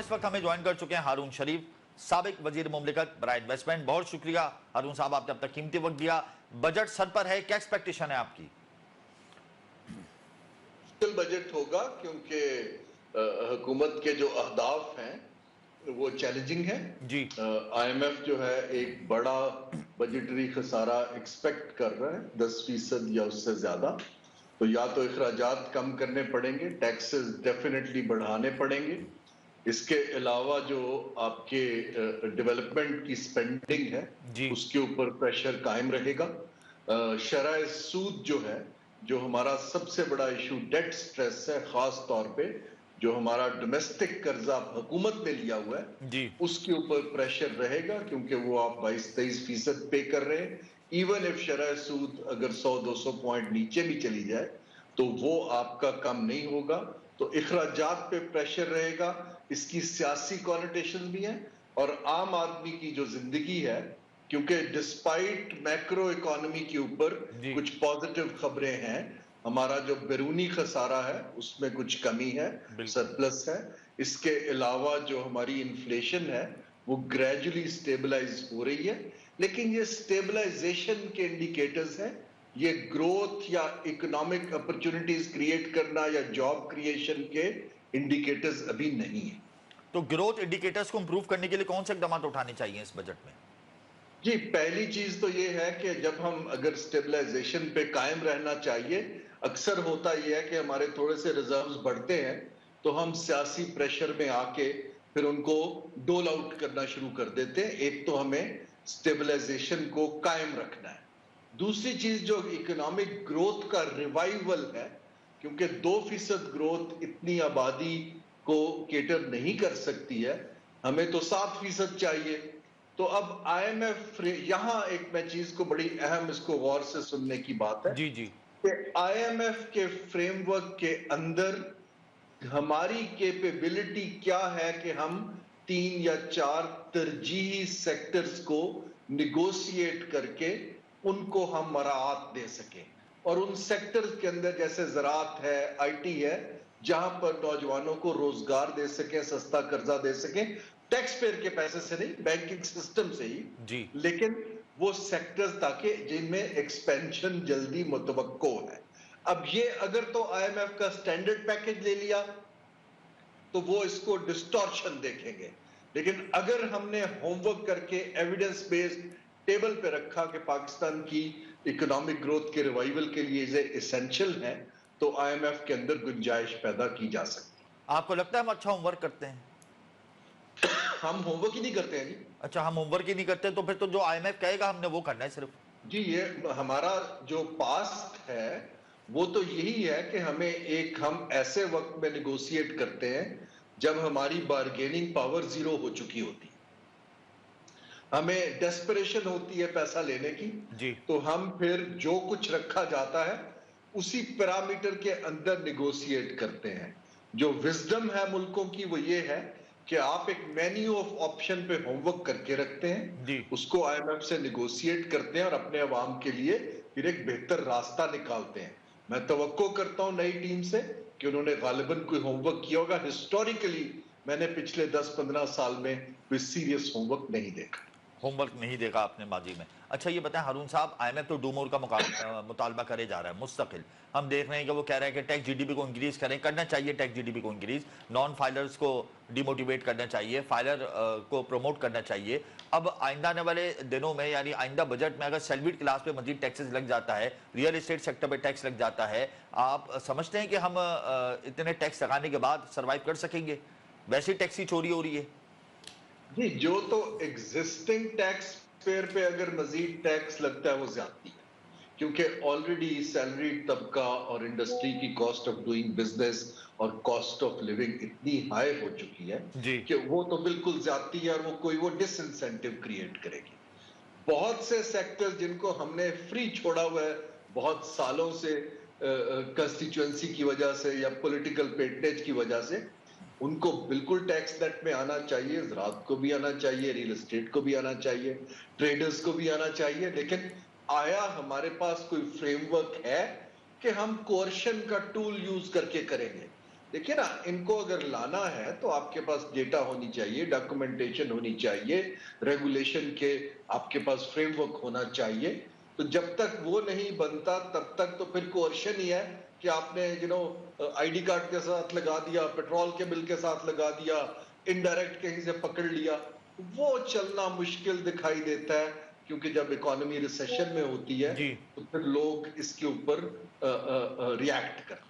इस वक्त हमें ज्वाइन कर चुके हैं हारून शरीफ, साबिक वजीर मुमलिकत बराए इन्वेस्टमेंट। बहुत शुक्रिया हारून साहब, आपने अब तक कीमती वक्त दिया। बजट सर पर है, क्या एक्सपेक्टेशन है आपकी? बजट होगा क्योंकि हुकूमत के जो अहदाफ हैं वो चैलेंजिंग है जी। IMF जो है एक बड़ा बजटरी खसारा एक्सपेक्ट कर रहा है, 10% या उससे ज्यादा। तो या तो अखराजात कम करने पड़ेंगे, टैक्सेस डेफिनेटली बढ़ाने पड़ेंगे। इसके अलावा जो आपके डेवलपमेंट की स्पेंडिंग है उसके ऊपर प्रेशर कायम रहेगा। शरह सूद जो है, जो हमारा सबसे बड़ा इशू डेट स्ट्रेस है, खास तौर पे जो हमारा डोमेस्टिक कर्जा हुकूमत ने लिया हुआ है उसके ऊपर प्रेशर रहेगा, क्योंकि वो आप 22-23% पे कर रहे हैं। इवन इफ शरह सूद अगर 100-200 पॉइंट नीचे भी चली जाए तो वो आपका कम नहीं होगा। तो अखराजात पे प्रेशर रहेगा। इसकी सियासी कॉनोटेशन भी है और आम आदमी की जो जिंदगी है, क्योंकि डिस्पाइट मैक्रो इकोनॉमी के ऊपर कुछ पॉजिटिव खबरें हैं, हमारा जो बैरूनी खसारा है उसमें कुछ कमी है, सरप्लस है। इसके अलावा जो हमारी इन्फ्लेशन है वो ग्रेजुअली स्टेबलाइज हो रही है, लेकिन ये स्टेबलाइजेशन के इंडिकेटर्स हैं, ये ग्रोथ या इकोनॉमिक अपॉर्चुनिटीज क्रिएट करना या जॉब क्रिएशन के इंडिकेटर्स अभी नहीं है। तो ग्रोथ इंडिकेटर्स को इंप्रूव करने के लिए कौन से इकदाम उठाने चाहिए इस बजट में? जी, पहली चीज तो ये है कि जब हम अगर स्टेबलाइजेशन पे कायम रहना चाहिए, अक्सर होता यह है कि हमारे थोड़े से रिजर्व्स बढ़ते हैं तो हम सियासी प्रेशर में आके फिर उनको डोल आउट करना शुरू कर देते हैं। एक तो हमें स्टेबलाइजेशन को कायम रखना है। दूसरी चीज जो इकोनॉमिक ग्रोथ का रिवाइवल है, क्योंकि 2% ग्रोथ इतनी आबादी को केटर नहीं कर सकती है, हमें तो 7% चाहिए। तो अब IMF, यहां एक मैं चीज को बड़ी अहम, इसको गौर से सुनने की बात है जी जी, कि IMF के फ्रेमवर्क के अंदर हमारी कैपेबिलिटी क्या है कि हम 3 या 4 तरजीही सेक्टर्स को निगोशिएट करके उनको हम मराहत दे सकें, और उन सेक्टर्स के अंदर जैसे ज़राअत है, IT है, जहां पर नौजवानों को रोजगार दे सकें, सस्ता कर्जा दे सकें, टैक्स पेयर के पैसे से नहीं, बैंकिंग सिस्टम से ही जी। लेकिन वो सेक्टर्स ताकि जिनमें एक्सपेंशन जल्दी मुतवक्को है। अब ये अगर तो IMF का स्टैंडर्ड पैकेज ले लिया तो वो इसको डिस्टॉर्शन देखेंगे, लेकिन अगर हमने होमवर्क करके एविडेंस बेस्ड टेबल पे रखा कि पाकिस्तान की इकोनॉमिक ग्रोथ के रिवाइवल के लिए ये एसेंशियल है, तो IMF के अंदर गुंजाइश पैदा की जा सकती है। आपको लगता है हम अच्छा होमवर्क करते हैं? हम होमवर्क ही नहीं करते हैं जी। अच्छा, हम होमवर्क ही नहीं करते, तो फिर तो जो IMF कहेगा हमने वो करना है सिर्फ। जी, ये हमारा जो पास्ट है वो तो यही है कि हम ऐसे वक्त में निगोशिएट करते हैं जब हमारी बार्गेनिंग पावर 0 हो चुकी होती है, हमें डेस्परेशन होती है पैसा लेने की जी। तो हम फिर जो कुछ रखा जाता है उसी पैरामीटर के अंदर निगोशिएट करते हैं। जो विजडम है मुल्कों की वो ये है कि आप एक मेन्यू ऑफ ऑप्शन पे होमवर्क करके रखते हैं, उसको IMF से निगोशिएट करते हैं और अपने अवाम के लिए फिर एक बेहतर रास्ता निकालते हैं। मैं तवक्को करता हूं नई टीम से कि उन्होंने गालिबन कोई होमवर्क किया होगा। हिस्टोरिकली मैंने पिछले 10-15 साल में कोई सीरियस होमवर्क नहीं देखा। होमवर्क नहीं देखा आपने माजी में। अच्छा ये बताएं हारून साहब, IMF तो डू मोर का मुतालबा करे जा रहा है मुस्तकिल। हम देख रहे हैं कि वो कह रहे हैं कि टैक्स GDP को इंक्रीज करें, करना चाहिए टैक्स GDP को इंक्रीज, नॉन फाइलर्स को डिमोटिवेट करना चाहिए, फाइलर को प्रमोट करना चाहिए। अब आइंदा आने वाले दिनों में, यानी आइंदा बजट में अगर सैलरीड क्लास पे मजीद टैक्सेस लग जाता है, रियल एस्टेट सेक्टर पे टैक्स लग जाता है, आप समझते हैं कि हम इतने टैक्स लगाने के बाद सर्वाइव कर सकेंगे? वैसे टैक्स की चोरी हो रही है जी। जो तो एग्जिस्टिंग टैक्स पेयर पे अगर मजीद टैक्स लगता है वो ज्यादती है, क्योंकि ऑलरेडी सैलरी तबका और इंडस्ट्री की कॉस्ट ऑफ डूइंग बिजनेस और कॉस्ट ऑफ लिविंग इतनी हाई हो चुकी है कि वो तो बिल्कुल ज्यादती है और वो डिसइंसेंटिव क्रिएट करेगी। बहुत से सेक्टर्स जिनको हमने फ्री छोड़ा हुआ है बहुत सालों से, कंस्टिट्यूएंसी की वजह से या पॉलिटिकल पेटनेज की वजह से, उनको बिल्कुल टैक्स नेट में आना चाहिए। ज़राअत को भी आना चाहिए, रियल एस्टेट को भी आना चाहिए, ट्रेडर्स को भी आना चाहिए। लेकिन आया हमारे पास कोई फ्रेमवर्क है कि हम कोर्शन का टूल यूज करके करेंगे? देखिए ना, इनको अगर लाना है तो आपके पास डेटा होनी चाहिए, डॉक्यूमेंटेशन होनी चाहिए, रेगुलेशन के आपके पास फ्रेमवर्क होना चाहिए। तो जब तक वो नहीं बनता तब तक तो फिर कोर्शन ही है कि आपने आईडी कार्ड के साथ लगा दिया, पेट्रोल के बिल के साथ लगा दिया, इनडायरेक्ट कहीं से पकड़ लिया। वो चलना मुश्किल दिखाई देता है, क्योंकि जब इकोनॉमी रिसेशन में होती है जी। तो फिर लोग इसके ऊपर रिएक्ट करते हैं।